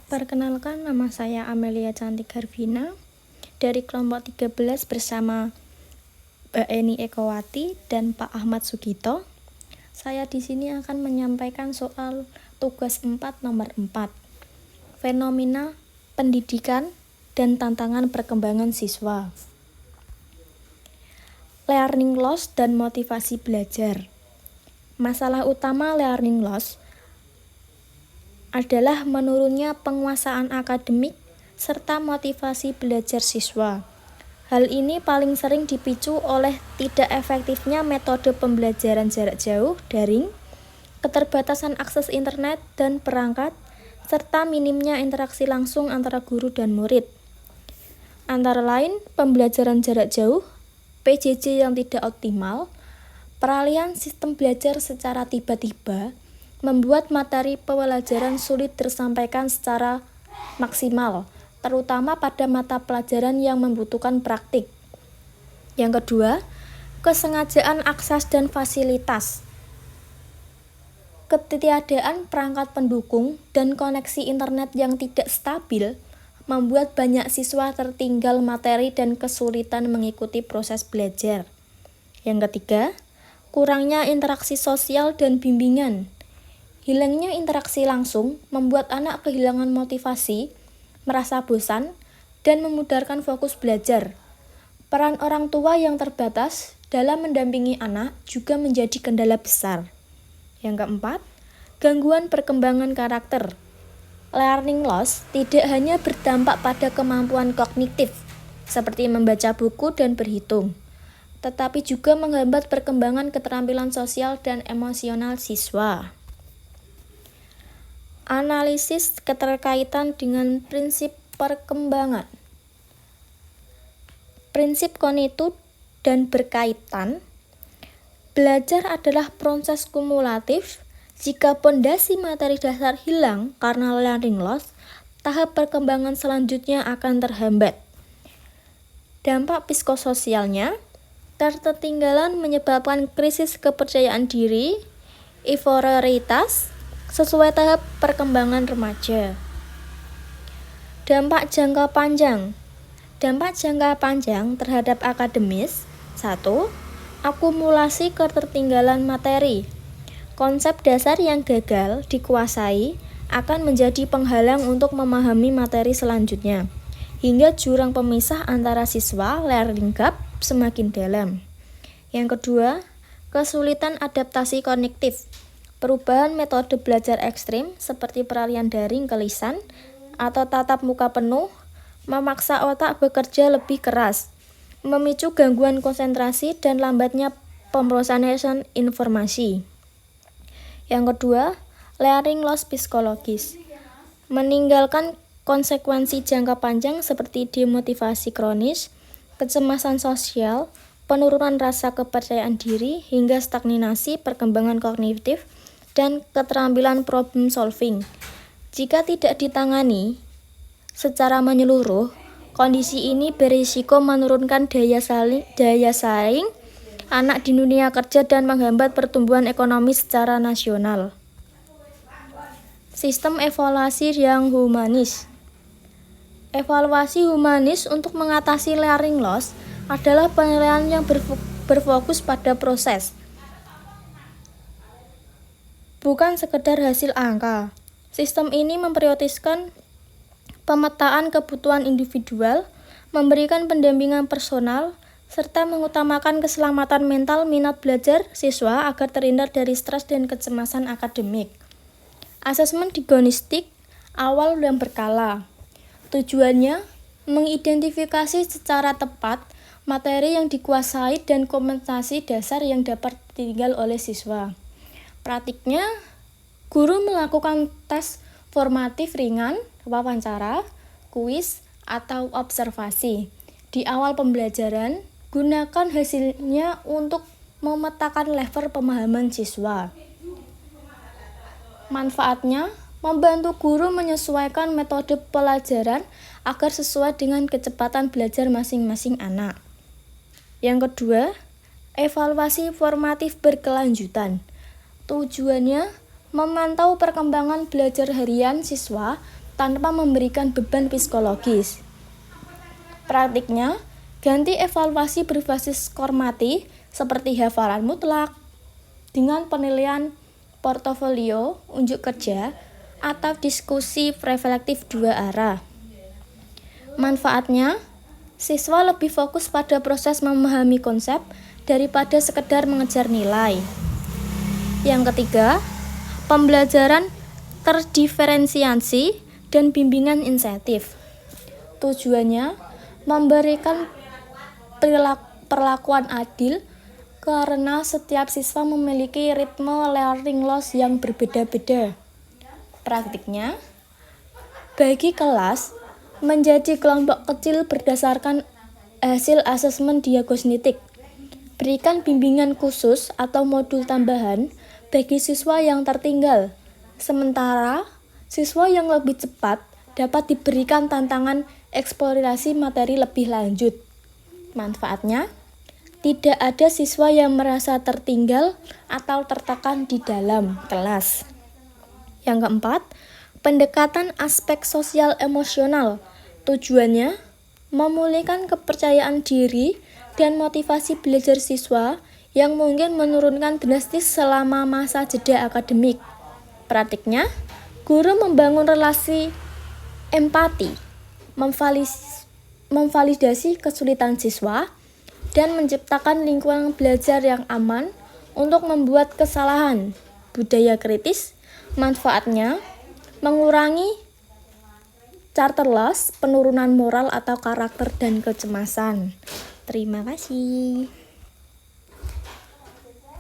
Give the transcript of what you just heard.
Perkenalkan, nama saya Amelia Cantik Harvina dari kelompok 13 bersama Mbak Eni Ekowati dan Pak Ahmad Sugito. Saya di sini akan menyampaikan soal tugas 4 nomor 4, fenomena pendidikan dan tantangan perkembangan siswa. Learning loss dan motivasi belajar. Masalah utama learning loss adalah menurunnya penguasaan akademik serta motivasi belajar siswa. Hal ini paling sering dipicu oleh tidak efektifnya metode pembelajaran jarak jauh daring, keterbatasan akses internet dan perangkat, serta minimnya interaksi langsung antara guru dan murid. Antara lain, pembelajaran jarak jauh, PJJ yang tidak optimal, peralihan sistem belajar secara tiba-tiba, membuat materi pembelajaran sulit tersampaikan secara maksimal, terutama pada mata pelajaran yang membutuhkan praktik. Yang kedua, kesengajaan akses dan fasilitas. Ketiadaan perangkat pendukung dan koneksi internet yang tidak stabil membuat banyak siswa tertinggal materi dan kesulitan mengikuti proses belajar. Yang ketiga, kurangnya interaksi sosial dan bimbingan. Hilangnya interaksi langsung membuat anak kehilangan motivasi, merasa bosan, dan memudarkan fokus belajar. Peran orang tua yang terbatas dalam mendampingi anak juga menjadi kendala besar. Yang keempat, gangguan perkembangan karakter. Learning loss tidak hanya berdampak pada kemampuan kognitif, seperti membaca buku dan berhitung, tetapi juga menghambat perkembangan keterampilan sosial dan emosional siswa. Analisis keterkaitan dengan prinsip perkembangan. Prinsip kognitif dan berkaitan. Belajar adalah proses kumulatif. Jika pondasi materi dasar hilang karena learning loss, tahap perkembangan selanjutnya akan terhambat. Dampak psikososialnya, ketertinggalan menyebabkan krisis kepercayaan diri, inferioritas, sesuai tahap perkembangan remaja. Dampak jangka panjang. Dampak jangka panjang terhadap akademis. 1. Akumulasi ketertinggalan materi. Konsep dasar yang gagal dikuasai akan menjadi penghalang untuk memahami materi selanjutnya, hingga jurang pemisah antara siswa learning gap semakin dalam. Yang kedua, kesulitan adaptasi kognitif. Perubahan metode belajar ekstrim seperti peralihan daring ke lisan atau tatap muka penuh memaksa otak bekerja lebih keras, memicu gangguan konsentrasi dan lambatnya pemrosesan informasi. Yang kedua, learning loss psikologis. Meninggalkan konsekuensi jangka panjang seperti demotivasi kronis, kecemasan sosial, penurunan rasa kepercayaan diri hingga stagnasi perkembangan kognitif dan keterampilan problem solving. Jika tidak ditangani secara menyeluruh, kondisi ini berisiko menurunkan daya saing anak di dunia kerja dan menghambat pertumbuhan ekonomi secara nasional. Sistem evaluasi yang humanis. Evaluasi humanis untuk mengatasi learning loss adalah penilaian yang berfokus pada proses, bukan sekedar hasil angka. Sistem ini memprioritaskan pemetaan kebutuhan individual, memberikan pendampingan personal, serta mengutamakan keselamatan mental minat belajar siswa agar terhindar dari stres dan kecemasan akademik. Asesmen diagnostik awal dan berkala. Tujuannya mengidentifikasi secara tepat materi yang dikuasai dan kompetensi dasar yang dapat ditinggal oleh siswa. Praktiknya, guru melakukan tes formatif ringan, wawancara, kuis, atau observasi. Di awal pembelajaran, gunakan hasilnya untuk memetakan level pemahaman siswa. Manfaatnya, membantu guru menyesuaikan metode pelajaran agar sesuai dengan kecepatan belajar masing-masing anak. Yang kedua, evaluasi formatif berkelanjutan. Tujuannya memantau perkembangan belajar harian siswa tanpa memberikan beban psikologis. Praktiknya, ganti evaluasi berbasis skor mati seperti hafalan mutlak dengan penilaian portofolio, unjuk kerja, atau diskusi reflektif dua arah. Manfaatnya, siswa lebih fokus pada proses memahami konsep daripada sekedar mengejar nilai. Yang ketiga, pembelajaran terdiferensiasi dan bimbingan insentif. Tujuannya memberikan perlakuan adil karena setiap siswa memiliki ritme learning loss yang berbeda-beda. Praktiknya, bagi kelas menjadi kelompok kecil berdasarkan hasil asesmen diagnostik. Berikan bimbingan khusus atau modul tambahan bagi siswa yang tertinggal. Sementara, siswa yang lebih cepat dapat diberikan tantangan eksplorasi materi lebih lanjut. Manfaatnya, tidak ada siswa yang merasa tertinggal atau tertekan di dalam kelas. Yang keempat, pendekatan aspek sosial emosional. Tujuannya, memulihkan kepercayaan diri dan motivasi belajar siswa yang mungkin menurunkan drastis selama masa jeda akademik. Praktiknya, guru membangun relasi empati, memvalidasi kesulitan siswa, dan menciptakan lingkungan belajar yang aman untuk membuat kesalahan. Budaya kritis, manfaatnya mengurangi character loss, penurunan moral atau karakter dan kecemasan. Terima kasih.